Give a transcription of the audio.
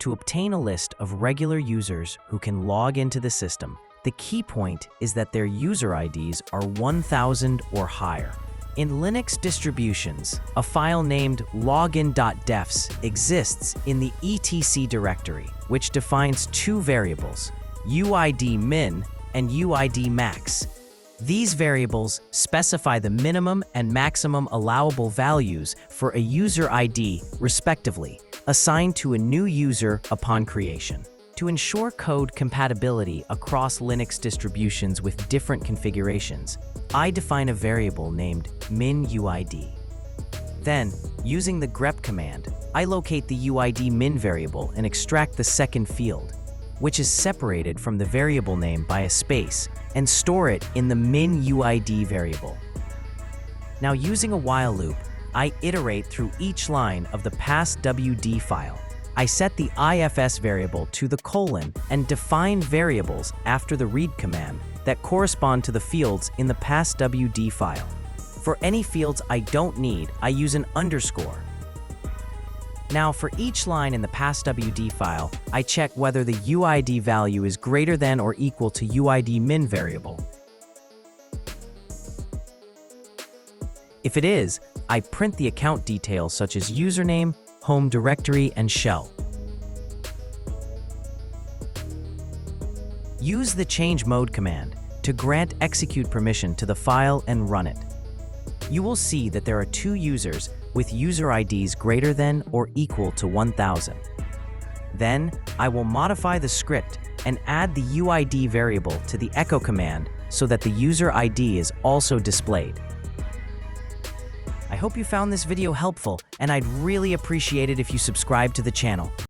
to obtain a list of regular users who can log into the system. The key point is that their user IDs are 1000 or higher. In Linux distributions, a file named login.defs exists in the etc directory, which defines two variables, uid min and uid max. These variables specify the minimum and maximum allowable values for a user ID, respectively, assigned to a new user upon creation. To ensure code compatibility across Linux distributions with different configurations, I define a variable named min_uid. Then, using the grep command, I locate the uid min variable and extract the second field, which is separated from the variable name by a space, and store it in the min_uid variable. Now, using a while loop, I iterate through each line of the passwd file. I set the ifs variable to the colon and define variables after the read command that correspond to the fields in the passwd file. For any fields I don't need, I use an underscore. Now, for each line in the passwd file, I check whether the uid value is greater than or equal to uid min variable. If it is, I print the account details such as username, home directory, and shell. Use the change mode command to grant execute permission to the file and run it. You will see that there are two users with user IDs greater than or equal to 1000. Then, I will modify the script and add the uid variable to the echo command so that the user ID is also displayed. I hope you found this video helpful, and I'd really appreciate it if you subscribe to the channel.